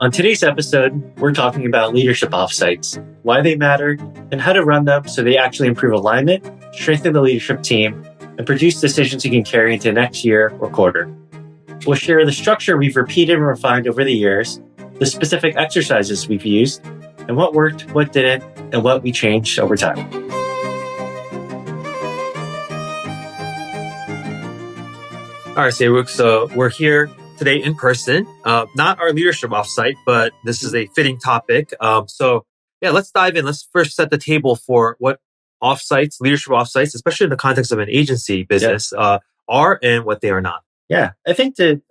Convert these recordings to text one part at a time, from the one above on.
On today's episode, we're talking about leadership offsites, why they matter, and how to run them so they actually improve alignment, strengthen the leadership team, and produce decisions you can carry into next year or quarter. We'll share the structure we've repeated and refined over the years, the specific exercises we've used, and what worked, what didn't, and what we changed over time. All right, Saywook, so we're here today in person, not our leadership offsite, but this is a fitting topic. Let's dive in. Let's first set the table for what offsites, leadership offsites, especially in the context of an agency business, are and what they are not. Yeah, I think to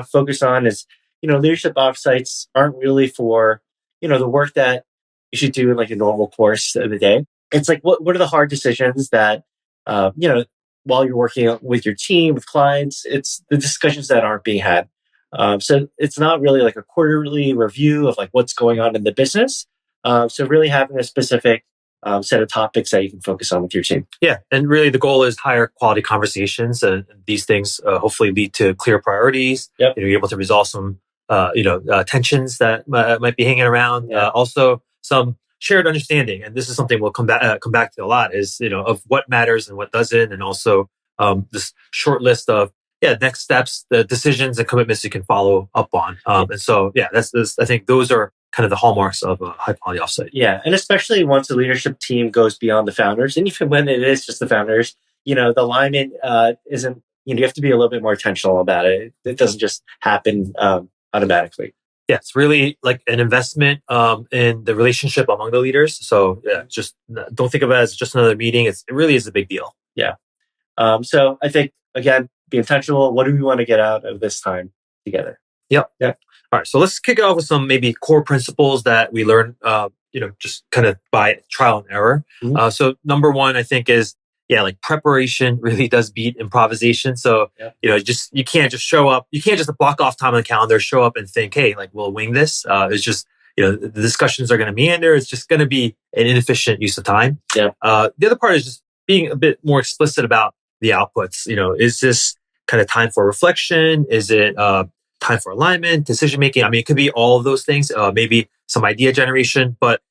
focus on is leadership offsites aren't really for the work that you should do in like a normal course of the day. It's like what are the hard decisions that while you're working with your team, with clients, it's the discussions that aren't being had. So it's not really like a quarterly review of like what's going on in the business. So really having a specific set of topics that you can focus on with your team. Yeah, and really the goal is higher quality conversations, and these things hopefully lead to clear priorities. Yep. You're able to resolve some tensions that might be hanging around. Yeah. Also, some shared understanding, and this is something we'll come back to a lot, is of what matters and what doesn't, and also this short list of next steps, the decisions and commitments you can follow up on. That's I think those are kind of the hallmarks of a high quality offsite. Yeah, and especially once the leadership team goes beyond the founders, and even when it is just the founders, the alignment isn't. You have to be a little bit more intentional about it. It doesn't just happen automatically. Yeah, it's really like an investment in the relationship among the leaders. So just don't think of it as just another meeting. It really is a big deal. Yeah. So I think, again, be intentional. What do we want to get out of this time together? Yep. Yeah. All right. So let's kick it off with some maybe core principles that we learn, just kind of by trial and error. Mm-hmm. So number one, I think is, like preparation really does beat improvisation. So, you can't just show up. You can't just block off time on the calendar, show up and think, hey, like we'll wing this. It's just, the discussions are going to meander. It's just going to be an inefficient use of time. Yeah. The other part is just being a bit more explicit about the outputs. Is this kind of time for reflection? Is it time for alignment, decision making? I mean, it could be all of those things. Maybe some idea generation, but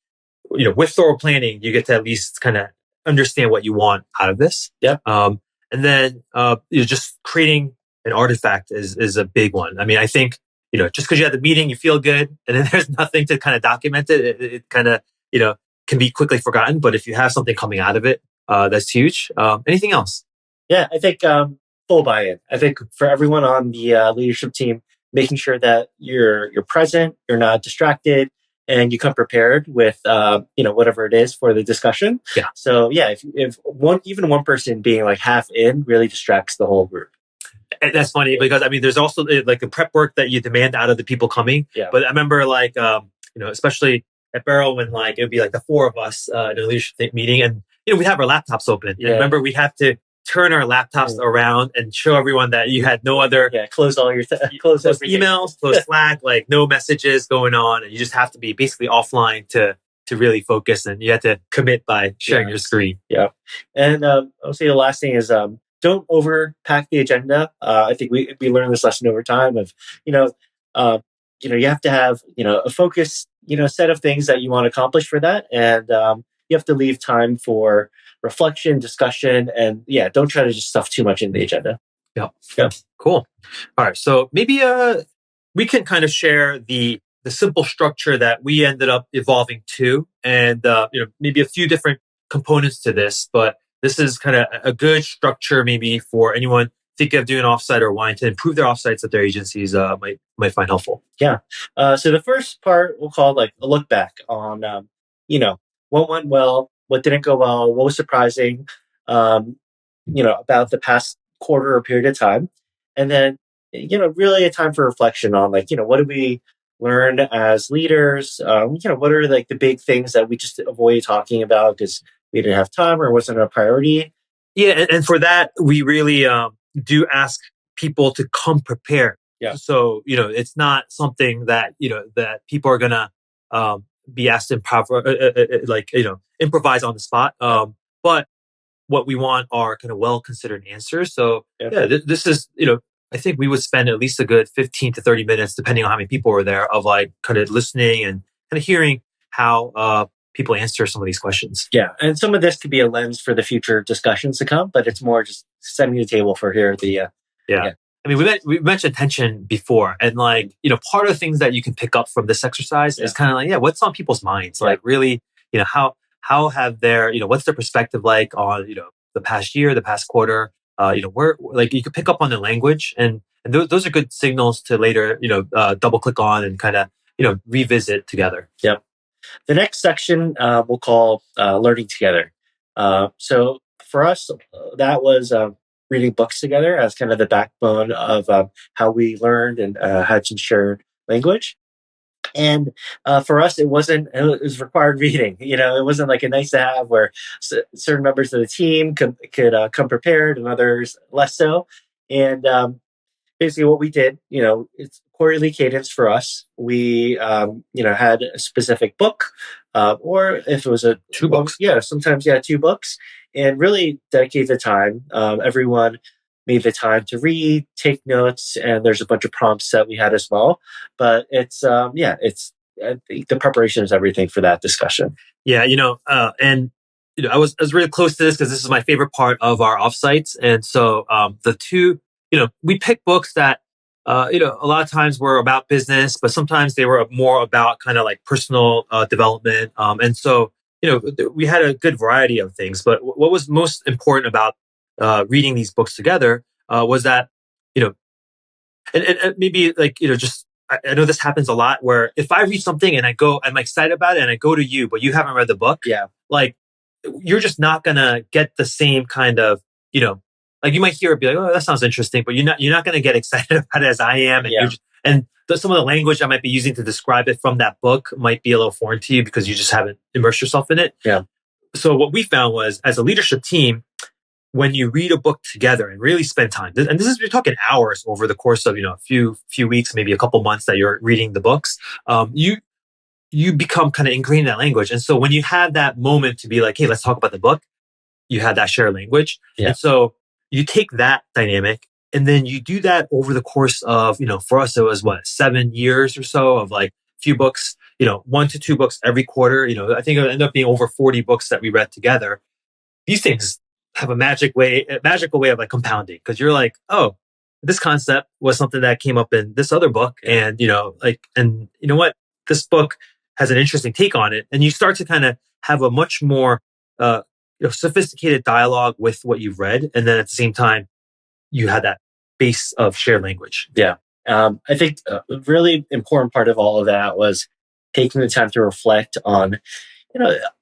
with thorough planning, you get to at least kind of understand what you want out of this. Yeah. And then just creating an artifact is a big one. I mean, I think just because you had the meeting, you feel good, and then there's nothing to kind of document it. It kind of can be quickly forgotten. But if you have something coming out of it, that's huge. Anything else? Yeah, I think full buy-in. I think for everyone on the leadership team, making sure that you're present, you're not distracted, and you come prepared with whatever it is for the discussion. Yeah. So if even one person being like half in really distracts the whole group. And that's funny because I mean, there's also like the prep work that you demand out of the people coming. Yeah. But I remember like especially at Barrel when like it would be like the four of us in a leadership meeting, and we'd have our laptops open. Yeah. Remember we have to turn our laptops around and show everyone that you had no other close all your close emails, close Slack, like no messages going on, and you just have to be basically offline to really focus, and you have to commit by sharing your screen. Yeah. And I'll say the last thing is don't overpack the agenda. I think we learned this lesson over time of you have to have a focused set of things that you want to accomplish for that, and you have to leave time for reflection, discussion, and don't try to just stuff too much in the agenda. Yeah. Cool. All right. So maybe we can kind of share the simple structure that we ended up evolving to, and maybe a few different components to this, but this is kind of a good structure maybe for anyone thinking of doing an offsite or wanting to improve their offsites that their agencies might find helpful. Yeah. So the first part we'll call like a look back on what went well, what didn't go well, what was surprising, about the past quarter or period of time. And then, really a time for reflection on like, what did we learn as leaders? What are like the big things that we just avoided talking about because we didn't have time or wasn't a priority? Yeah. And for that, we really do ask people to come prepared. Yeah. So, it's not something that, that people are going to be asked to improvise on the spot. But what we want are kind of well-considered answers. So this is, I think we would spend at least a good 15 to 30 minutes, depending on how many people were there, of like kind of listening and kind of hearing how people answer some of these questions. Yeah, and some of this could be a lens for the future discussions to come, but it's more just setting the table for here. Yeah. Yeah, I mean, we mentioned tension before, and like, part of the things that you can pick up from this exercise is kind of like, yeah, what's on people's minds? Yeah. Like, really, how have their, what's their perspective like on, the past year, the past quarter? Where like you could pick up on the language, and those are good signals to later, double click on and kind of, revisit together. Yep. The next section we'll call learning together. So for us, that was reading books together as kind of the backbone of how we learned and had some shared language. And for us, it wasn't. It was required reading. It wasn't like a nice to have where certain members of the team could come prepared and others less so. And basically what we did, it's quarterly cadence for us. We, had a specific book, or if it was Two books. yeah, sometimes, yeah, two books, and really dedicate the time. Everyone made the time to read, take notes, and there's a bunch of prompts that we had as well. But I think the preparation is everything for that discussion. Yeah, and I was really close to this because this is my favorite part of our offsites, and so the two, we pick books that, a lot of times were about business, but sometimes they were more about kind of like personal development, and so we had a good variety of things. But what was most important about reading these books together was that, you know, and maybe like, just I know this happens a lot where if I read something and I'm excited about it and I go to you, but you haven't read the book, Yeah. like you're just not gonna get the same kind of, like you might hear it be like, oh, that sounds interesting, but you're not gonna get excited about it as I am, and Yeah. some of the language I might be using to describe it from that book might be a little foreign to you because you just haven't immersed yourself in it. Yeah. So what we found was, as a leadership team, when you read a book together and really spend time, and this is, you're talking hours over the course of, a few weeks, maybe a couple months that you're reading the books, you become kind of ingrained in that language. And so when you have that moment to be like, hey, let's talk about the book, you have that shared language. Yeah. And so you take that dynamic and then you do that over the course of, for us, it was 7 years or so of like few books, 1 to 2 books every quarter. I think it ended up being over 40 books that we read together. These things have a magical way of like compounding, because you're like, oh, this concept was something that came up in this other book, and and you know what, this book has an interesting take on it, and you start to kind of have a much more sophisticated dialogue with what you've read, and then at the same time you had that base of shared language. Yeah. I think a really important part of all of that was taking the time to reflect on,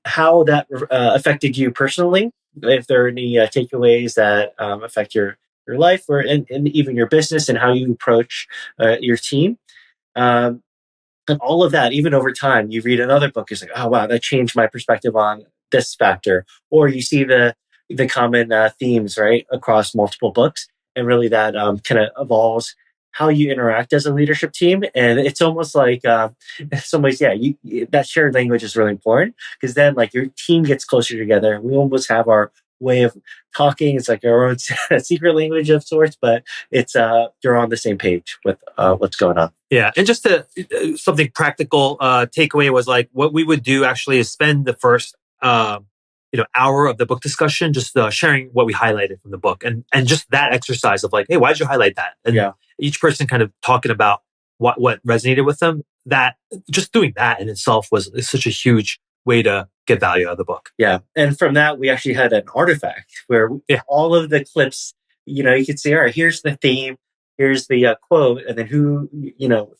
how that affected you personally. If there are any takeaways that affect your life or and even your business and how you approach your team. Um, and all of that, even over time, you read another book, it's like, oh wow, that changed my perspective on this factor. Or you see the common themes right across multiple books, and really that kind of evolves how you interact as a leadership team. And it's almost like in some ways, yeah, that shared language is really important, because then like your team gets closer together. We almost have our way of talking. It's like our own secret language of sorts, but it's you're on the same page with what's going on. Yeah, and just something practical takeaway was like what we would do actually is spend the first hour of the book discussion just sharing what we highlighted from the book, and just that exercise of like, hey, why did you highlight that? And Yeah. each person kind of talking about what resonated with them. That just doing that in itself was such a huge way to get value out of the book. Yeah. And from that, we actually had an artifact where all of the clips, you could say, all right, here's the theme, here's the quote, and then who,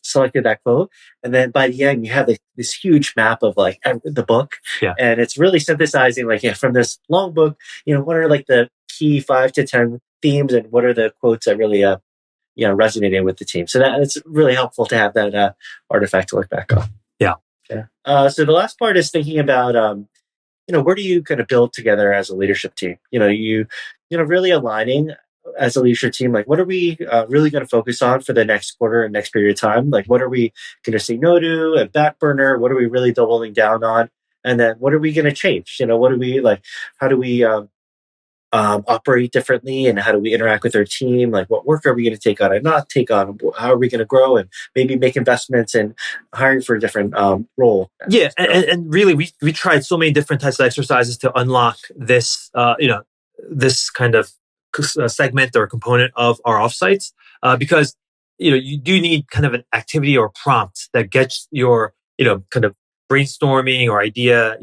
selected that quote. And then by the end, you have this huge map of like the book. Yeah. And it's really synthesizing, like, from this long book, what are like the key 5 to 10 themes, and what are the quotes that really, resonated with the team. So it's really helpful to have that artifact to look back on. Yeah. Yeah. So the last part is thinking about, where do you kind of build together as a leadership team? Really aligning as a leadership team. Like, what are we really going to focus on for the next quarter and next period of time? Like, what are we going to say no to and back burner? What are we really doubling down on? And then what are we going to change? What do we like? How do we operate differently, and how do we interact with our team? Like, what work are we going to take on and not take on? How are we going to grow and maybe make investments and hiring for a different role? Yeah, and really, we tried so many different types of exercises to unlock this, this kind of segment or component of our offsites, because you do need kind of an activity or prompt that gets your kind of brainstorming or idea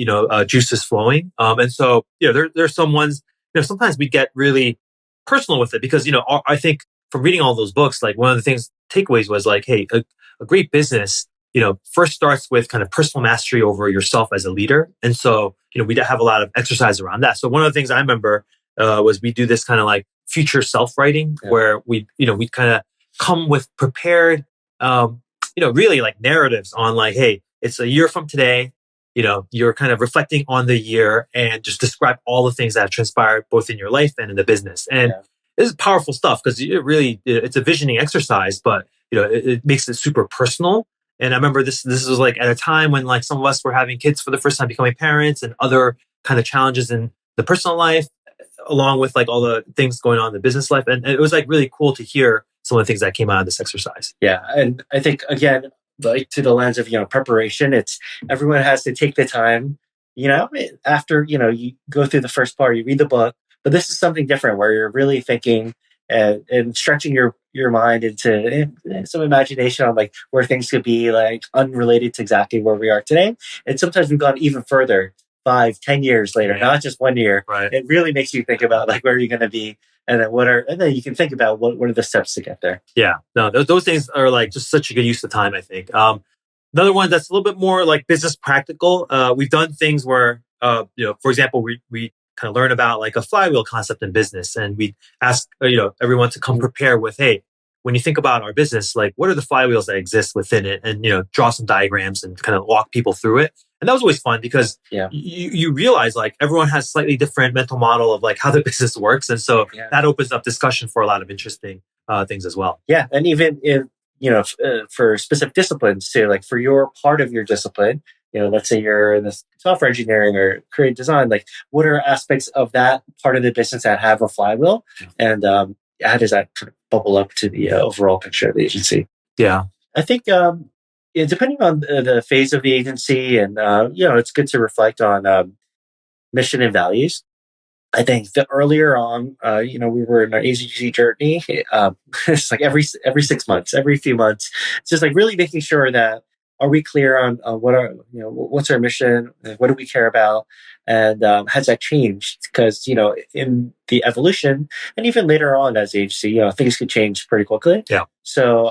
juices flowing. And so there's some ones sometimes we get really personal with it because I think from reading all those books, like one of the things takeaways was like, hey, a great business first starts with kind of personal mastery over yourself as a leader. And so, we have a lot of exercise around that. So one of the things I remember was we do this kind of like future self-writing where we kind of come with prepared, really like narratives on like, hey, it's a year from today. You're kind of reflecting on the year and just describe all the things that have transpired both in your life and in the business. And this is powerful stuff because it's a visioning exercise, but it makes it super personal. And I remember this was like at a time when like some of us were having kids for the first time, becoming parents, and other kind of challenges in the personal life, along with like all the things going on in the business life. And it was like really cool to hear some of the things that came out of this exercise. Yeah. And I think again, like to the lens of, preparation, it's everyone has to take the time, after, you go through the first part, you read the book, but this is something different where you're really thinking and stretching your mind into some imagination on like where things could be like unrelated to exactly where we are today. And sometimes we've gone even further, 5-10 years later, not just 1 year. Right. It really makes you think about like where you're going to be, and then you can think about what are the steps to get there. Yeah, no, those things are like just such a good use of time, I think. Another one that's a little bit more like business practical. We've done things where, for example, we kind of learn about like a flywheel concept in business, and we ask, everyone to come prepared with, hey, when you think about our business, like what are the flywheels that exist within it, and draw some diagrams and kind of walk people through it. And that was always fun because you realize like everyone has slightly different mental model of like how the business works, and so that opens up discussion for a lot of interesting things as well. Yeah, and even if for specific disciplines too, like for your part of your discipline, let's say you're in this software engineering or creative design, like what are aspects of that part of the business that have a flywheel, and how does that kind of bubble up to the overall picture of the agency? Yeah, I think depending on the phase of the agency, and it's good to reflect on mission and values. I think the earlier on, we were in our agency journey. It's like every 6 months, every few months, it's just like really making sure that are we clear on what are what's our mission, what do we care about, and has that changed? Because in the evolution, and even later on as agency, things could change pretty quickly. Yeah. So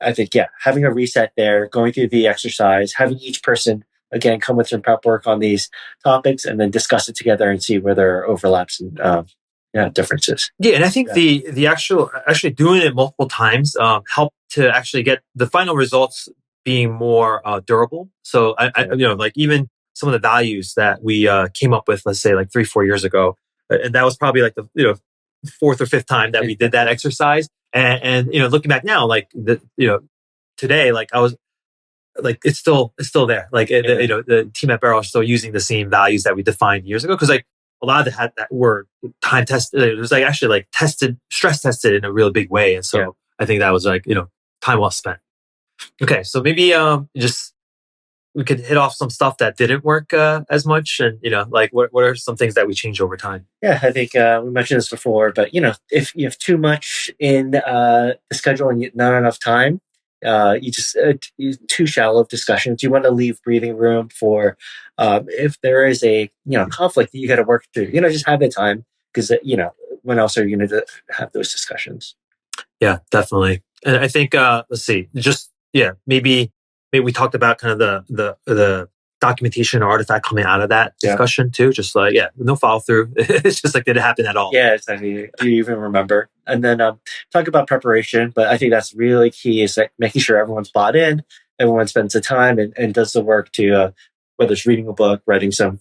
I think having a reset there, going through the exercise, having each person again come with some prep work on these topics, and then discuss it together and see where there are overlaps and differences. Yeah, and I think the actually doing it multiple times helped to actually get the final results being more durable. So I like even some of the values that we came up with, let's say like 3-4 years ago, and that was probably like the fourth or fifth time that we did that exercise. And looking back now, like today, like I was like it's still there. Like the team at Barrel are still using the same values that we defined years ago, because like a lot of that were time tested. It was like actually like stress tested in a really big way, and so I think that was like time well spent. Okay, so maybe just we could hit off some stuff that didn't work as much, and like what are some things that we changed over time? Yeah, I think we mentioned this before, but if you have too much in the schedule and not enough time, you just too shallow of discussions. You want to leave breathing room for if there is a conflict that you got to work through. Just have the time, because when else are you going to have those discussions? Yeah, definitely. And I think let's see, just maybe we talked about kind of the documentation or artifact coming out of that discussion too. Just like no follow through. It's just like, did it happen at all? Yeah, exactly. Do you even remember? And then talk about preparation. But I think that's really key, is like making sure everyone's bought in, everyone spends the time and does the work to whether it's reading a book, writing some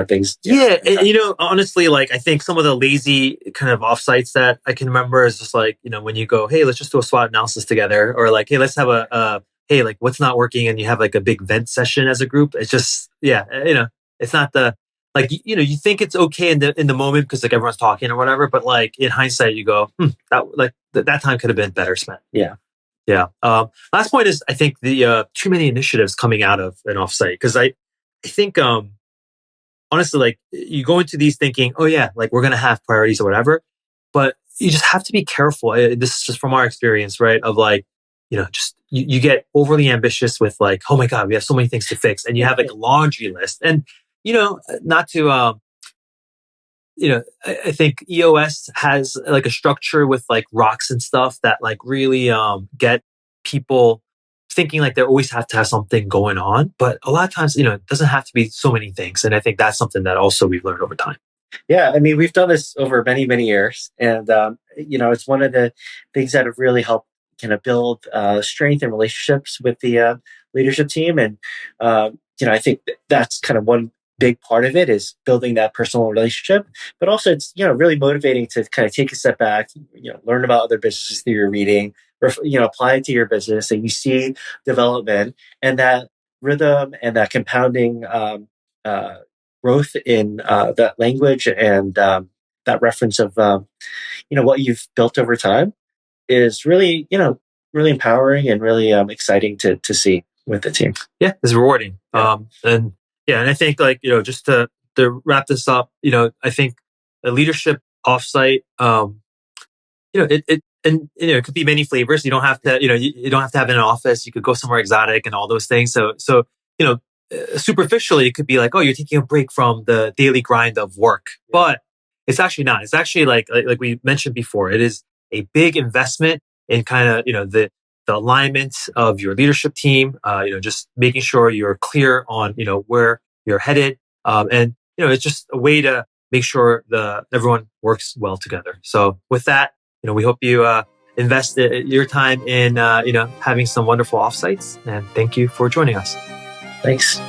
things. Yeah, and, honestly, like I think some of the lazy kind of offsites that I can remember is just like when you go, hey, let's just do a SWOT analysis together, or like, hey, let's have a hey, like what's not working, and you have like a big vent session as a group. It's just it's not the like you think it's okay in the moment because like everyone's talking or whatever, but like in hindsight you go, that time could have been better spent. Yeah. Yeah. Last point is I think the too many initiatives coming out of an offsite, because I think honestly, like you go into these thinking, oh yeah, like we're gonna have priorities or whatever, but you just have to be careful. This is just from our experience, right? Of like, just you get overly ambitious with like, oh my god, we have so many things to fix, and you have like a laundry list, and not to I think EOS has like a structure with like rocks and stuff that like really get people thinking like they always have to have something going on. But a lot of times, it doesn't have to be so many things. And I think that's something that also we've learned over time. Yeah, I mean, we've done this over many, many years, and it's one of the things that have really helped kind of build strength and relationships with the leadership team. And I think that's kind of one big part of it is building that personal relationship. But also, it's really motivating to kind of take a step back, learn about other businesses through your reading, or apply it to your business, and you see development and that rhythm and that compounding. Uh, Growth in that language and that reference of what you've built over time is really really empowering and really exciting to see with the team. Yeah, it's rewarding. Yeah. And I think like just to wrap this up, I think a leadership offsite, it could be many flavors. You don't have to you don't have to have it in an office. You could go somewhere exotic and all those things. So superficially it could be like, oh, you're taking a break from the daily grind of work, but it's actually not. It's actually like we mentioned before, it is a big investment in kind of the alignment of your leadership team, just making sure you're clear on where you're headed, and it's just a way to make sure everyone works well together. So with that, we hope you invest your time in having some wonderful offsites, and thank you for joining us. Thanks.